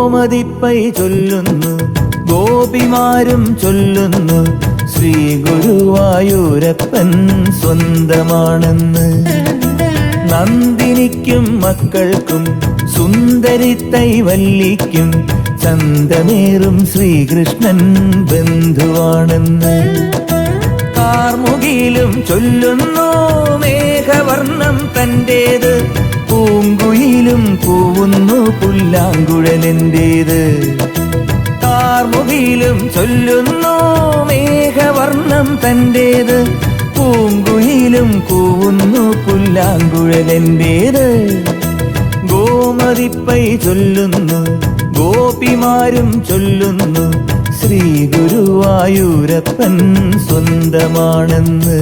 ഗോമതിപ്പൈ ചൊല്ലുന്നു, ഗോപിമാരും ചൊല്ലുന്നു, ശ്രീ ഗുരുവായൂരപ്പൻ സ്വന്തമാണെന്ന്. നന്ദിനിക്കും മക്കൾക്കും സുന്ദരിത്തൈ വല്ലിക്കും ചന്തമേറും ശ്രീകൃഷ്ണൻ ബന്ധുവാണെന്ന്. കാർമുകിലും ചൊല്ലുന്നു, മേഘവർണ്ണം തന്റേത്, പൂങ്കുയിലും കൂവുന്നു, പുല്ലാങ്കുഴലെന്റേത്. കാർമുകിലും ചൊല്ലുന്നു, മേഘവർണ്ണം തന്റേത്, പൂങ്കുയിലും കൂവുന്നു, പുല്ലാങ്കുഴലെന്റേത്. ഗോമതിപ്പൈ ചൊല്ലുന്നു, ഗോപിമാരും ചൊല്ലുന്നു, ശ്രീ ഗുരുവായൂരപ്പൻ സ്വന്തമാണെന്ന്.